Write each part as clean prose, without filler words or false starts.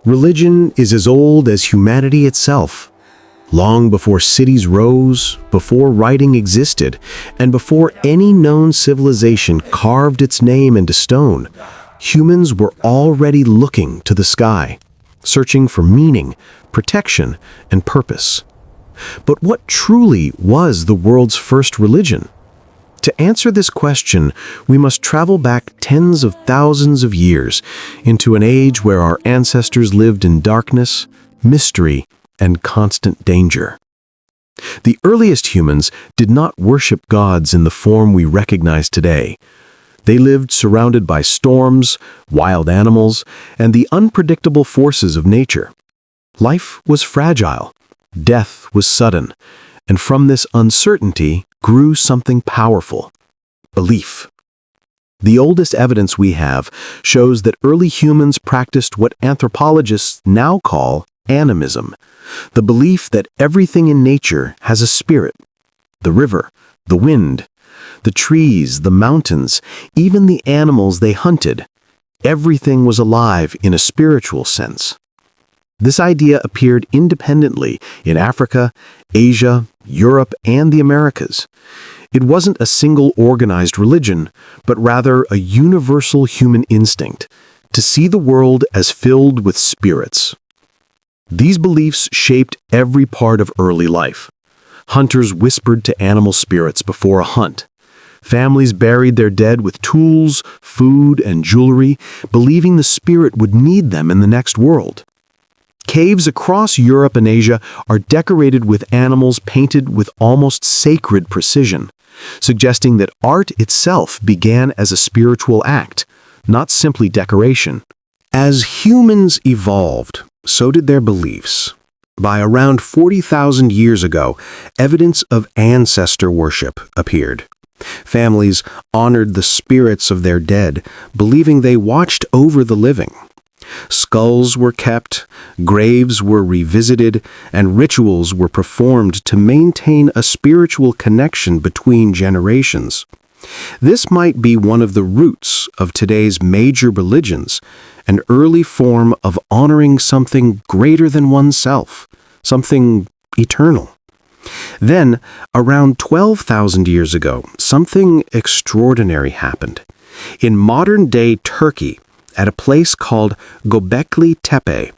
Religion is as old as humanity itself. Long before cities rose, before writing existed, and before any known civilization carved its name into stone, humans were already looking to the sky, searching for meaning, protection, and purpose. But what truly was the world's first religion? To answer this question, we must travel back tens of thousands of years into an age where our ancestors lived in darkness, mystery, and constant danger. The earliest humans did not worship gods in the form we recognize today. They lived surrounded by storms, wild animals, and the unpredictable forces of nature. Life was fragile, death was sudden, and from this uncertainty grew something powerful: belief. The oldest evidence we have shows that early humans practiced what anthropologists now call animism, the belief that everything in nature has a spirit. The river, the wind, the trees, the mountains, even the animals they hunted, everything was alive in a spiritual sense. This idea appeared independently in Africa, Asia, Europe, and the Americas. It wasn't a single organized religion, but rather a universal human instinct to see the world as filled with spirits. These beliefs shaped every part of early life. Hunters whispered to animal spirits before a hunt. Families buried their dead with tools, food, and jewelry, believing the spirit would need them in the next world. Caves across Europe and Asia are decorated with animals painted with almost sacred precision, suggesting that art itself began as a spiritual act, not simply decoration. As humans evolved, so did their beliefs. By around 40,000 years ago, evidence of ancestor worship appeared. Families honored the spirits of their dead, believing they watched over the living. Skulls were kept, graves were revisited, and rituals were performed to maintain a spiritual connection between generations. This might be one of the roots of today's major religions, an early form of honoring something greater than oneself, something eternal. Then, around 12,000 years ago, something extraordinary happened. In modern-day Turkey, at a place called Göbekli Tepe,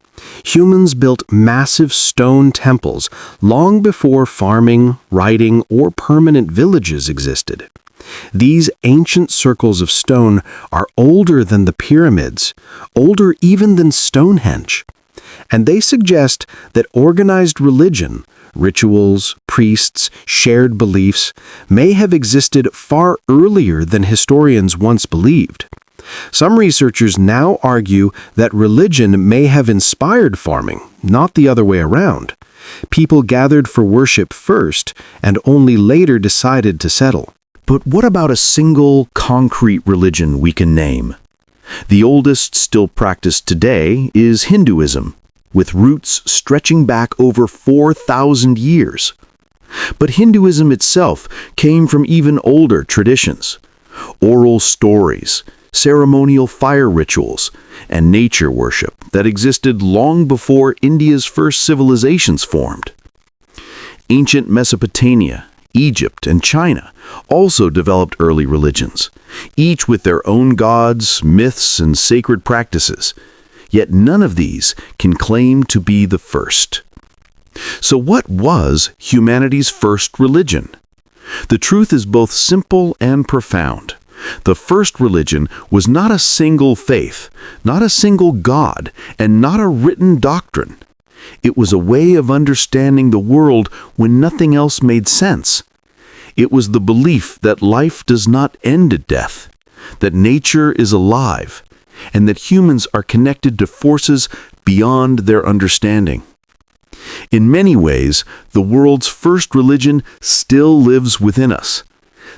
humans built massive stone temples long before farming, writing, or permanent villages existed. These ancient circles of stone are older than the pyramids, older even than Stonehenge, and they suggest that organized religion, rituals, priests, shared beliefs, may have existed far earlier than historians once believed. Some researchers now argue that religion may have inspired farming, not the other way around. People gathered for worship first and only later decided to settle. But what about a single, concrete religion we can name? The oldest still practiced today is Hinduism, with roots stretching back over 4,000 years. But Hinduism itself came from even older traditions. Oral stories, ceremonial fire rituals, and nature worship that existed long before India's first civilizations formed. Ancient Mesopotamia, Egypt, and China also developed early religions, each with their own gods, myths, and sacred practices. Yet none of these can claim to be the first. So what was humanity's first religion? The truth is both simple and profound. The first religion was not a single faith, not a single god, and not a written doctrine. It was a way of understanding the world when nothing else made sense. It was the belief that life does not end at death, that nature is alive, and that humans are connected to forces beyond their understanding. In many ways, the world's first religion still lives within us.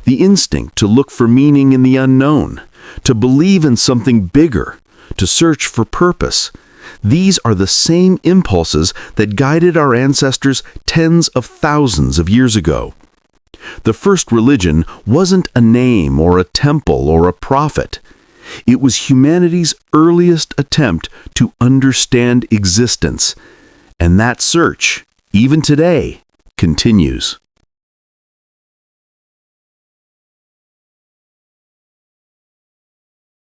The instinct to look for meaning in the unknown, to believe in something bigger, to search for purpose. These are the same impulses that guided our ancestors tens of thousands of years ago. The first religion wasn't a name or a temple or a prophet. It was humanity's earliest attempt to understand existence, and that search, even today, continues.